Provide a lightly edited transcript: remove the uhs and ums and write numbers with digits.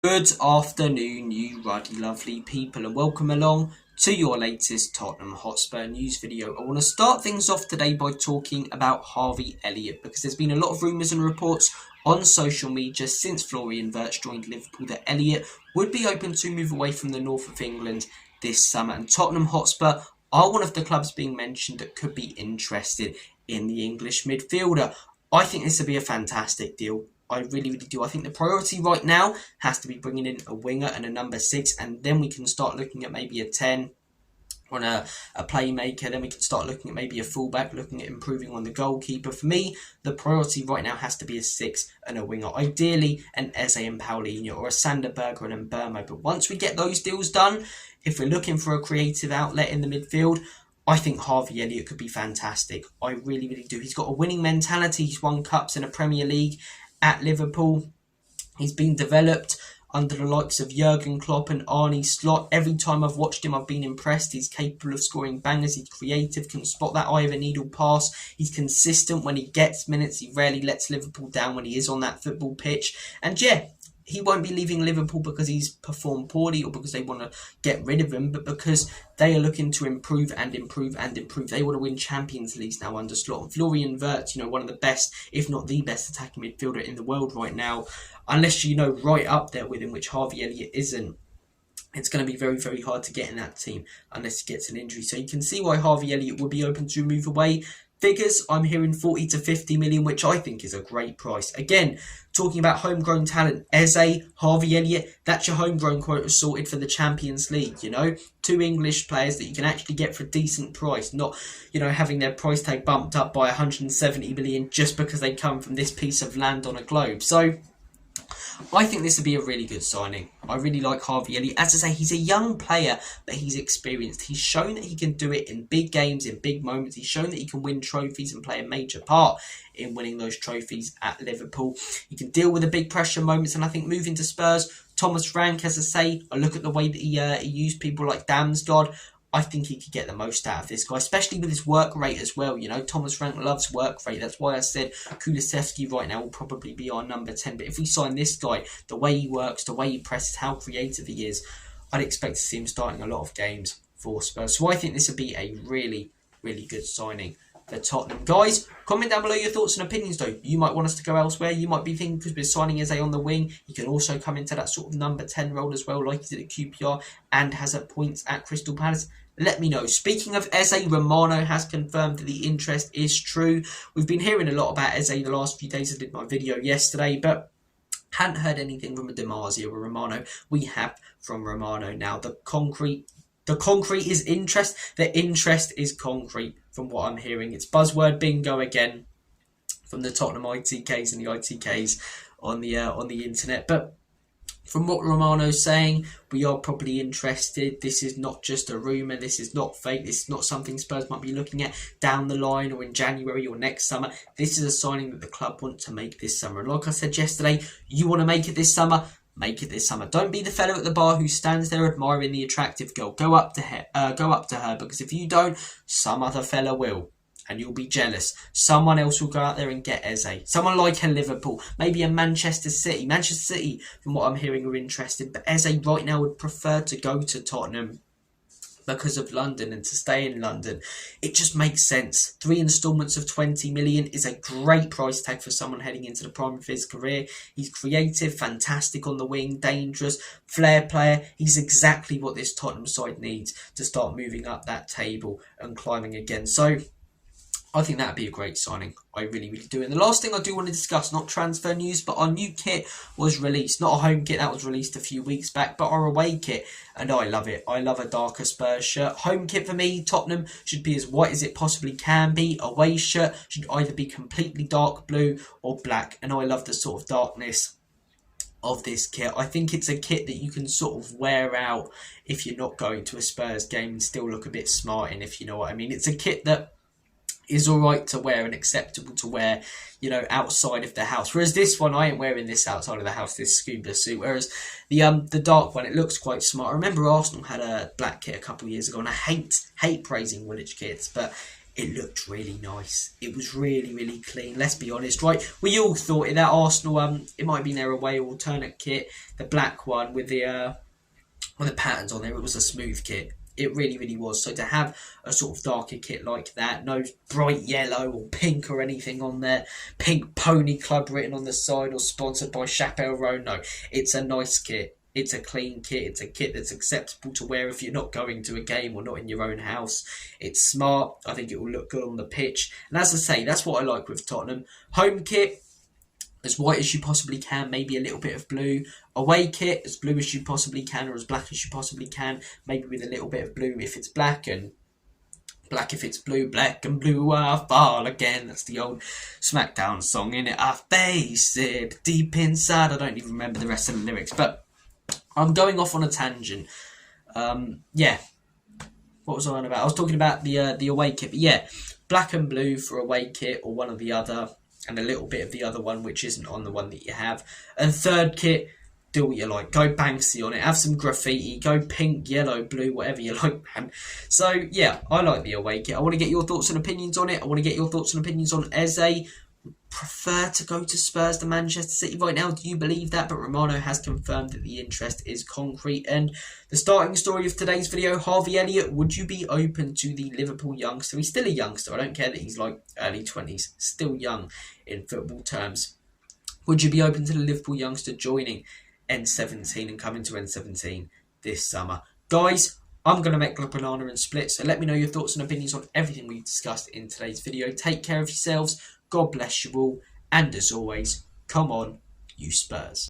Good afternoon, you ruddy lovely people, and welcome along to your latest Tottenham Hotspur news video. I want to start things off today by talking about Harvey Elliot, because there's been a lot of rumours and reports on social media since Florian Wirtz joined Liverpool that Elliot would be open to move away from the north of England this summer, and Tottenham Hotspur are one of the clubs being mentioned that could be interested in the English midfielder. I think this would be a fantastic deal. I really do. I think the priority right now has to be bringing in a winger and a number 6, and then we can start looking at maybe a 10 on a playmaker. Then we can start looking at maybe a fullback, looking at improving on the goalkeeper. For me, the priority right now has to be a 6 and a winger. Ideally, an Eze and Paulinho or a Sander Berge and Burmo. But once we get those deals done, if we're looking for a creative outlet in the midfield, I think Harvey Elliot could be fantastic. I really do. He's got a winning mentality. He's won cups in a Premier League at Liverpool. He's been developed under the likes of Jurgen Klopp and Arne Slot. Every time I've watched him, I've been impressed. He's capable of scoring bangers. He's creative, can spot that eye of a needle pass. He's consistent when he gets minutes. He rarely lets Liverpool down when he is on that football pitch. And yeah, he won't be leaving Liverpool because he's performed poorly or because they want to get rid of him, but because they are looking to improve and improve and improve. They want to win Champions Leagues now under Slot. And Florian Wirtz, one of the best, if not the best attacking midfielder in the world right now, unless right up there with him, which Harvey Elliott isn't. It's going to be very, very hard to get in that team unless he gets an injury. So you can see why Harvey Elliott would be open to move away. Figures, I'm hearing 40 to 50 million, which I think is a great price. Again, talking about homegrown talent, Eze, Harvey Elliott, that's your homegrown quota sorted for the Champions League, 2 English players that you can actually get for a decent price, not, having their price tag bumped up by 170 million just because they come from this piece of land on a globe. So I think this would be a really good signing. I really like Harvey Elliott. As I say, he's a young player, but he's experienced. He's shown that he can do it in big games, in big moments. He's shown that he can win trophies and play a major part in winning those trophies at Liverpool. He can deal with the big pressure moments, and I think moving to Spurs, Thomas Frank, as I say, I look at the way that he used people like Damsgaard. I think he could get the most out of this guy, especially with his work rate as well. Thomas Frank loves work rate. That's why I said Kulusevski right now will probably be our number 10. But if we sign this guy, the way he works, the way he presses, how creative he is, I'd expect to see him starting a lot of games for Spurs. So I think this would be a really, really good signing for Tottenham. Guys, comment down below your thoughts and opinions though. You might want us to go elsewhere. You might be thinking, because we're signing Eze on the wing, he can also come into that sort of number 10 role as well, like he did at QPR and has at points at Crystal Palace. Let me know. Speaking of Eze, Romano has confirmed that the interest is true. We've been hearing a lot about Eze the last few days. I did my video yesterday, but hadn't heard anything from a Dimarzio or Romano. We have from Romano now. The concrete is interest. The interest is concrete from what I'm hearing. It's buzzword bingo again from the Tottenham ITKs and the ITKs on the internet. But from what Romano's saying, we are probably interested. This is not just a rumour. This is not fake. This is not something Spurs might be looking at down the line or in January or next summer. This is a signing that the club want to make this summer. And like I said yesterday, you want to make it this summer, make it this summer. Don't be the fellow at the bar who stands there admiring the attractive girl. Go up to her, because if you don't, some other fella will. And you'll be jealous. Someone else will go out there and get Eze. Someone like a Liverpool, maybe a Manchester City. Manchester City, from what I'm hearing, are interested. But Eze right now would prefer to go to Tottenham because of London and to stay in London. It just makes sense. 3 instalments of 20 million is a great price tag for someone heading into the prime of his career. He's creative, fantastic on the wing, dangerous, flair player. He's exactly what this Tottenham side needs to start moving up that table and climbing again. So I think that'd be a great signing. I really, really do. And the last thing I do want to discuss, not transfer news, but our new kit was released. Not a home kit, that was released a few weeks back, but our away kit. And I love it. I love a darker Spurs shirt. Home kit for me, Tottenham, should be as white as it possibly can be. Away shirt should either be completely dark blue or black. And I love the sort of darkness of this kit. I think it's a kit that you can sort of wear out if you're not going to a Spurs game and still look a bit smart in, if you know what I mean. It's a kit that is alright to wear and acceptable to wear, outside of the house. Whereas this one, I ain't wearing this outside of the house, this scuba suit. Whereas the dark one, it looks quite smart. I remember Arsenal had a black kit a couple of years ago, and I hate praising Woolwich kits, but it looked really nice. It was really, really clean. Let's be honest, right? We all thought in that Arsenal, it might have been their away alternate kit, the black one with the patterns on there. It was a smooth kit. It really, really was. So to have a sort of darker kit like that, no bright yellow or pink or anything on there, pink Pony Club written on the side or sponsored by Chappelle Row, no, it's a nice kit. It's a clean kit. It's a kit that's acceptable to wear if you're not going to a game or not in your own house. It's smart. I think it will look good on the pitch. And as I say, that's what I like with Tottenham. Home kit, as white as you possibly can, maybe a little bit of blue. Away kit, as blue as you possibly can or as black as you possibly can, maybe with a little bit of blue if it's black and black if it's blue. Black and blue I fall again. That's the old SmackDown song, innit? I face it deep inside. I don't even remember the rest of the lyrics, but I'm going off on a tangent. Yeah. What was I on about? I was talking about the away kit, but yeah, black and blue for away kit or one or the other, and a little bit of the other one which isn't on the one that you have. And third kit, do what you like. Go Banksy on it. Have some graffiti. Go pink, yellow, blue, whatever you like, man. So, yeah, I like the away kit. I want to get your thoughts and opinions on it. I want to get your thoughts and opinions on Eze. Prefer to go to Spurs than Manchester City right now. Do you believe that? But Romano has confirmed that the interest is concrete. And the starting story of today's video, Harvey Elliot, would you be open to the Liverpool youngster? He's still a youngster. I don't care that he's like early 20s. Still young in football terms. Would you be open to the Liverpool youngster joining N17 and coming to N17 this summer? Guys, I'm going to make banana and split. So let me know your thoughts and opinions on everything we've discussed in today's video. Take care of yourselves. God bless you all. And as always, come on, you Spurs.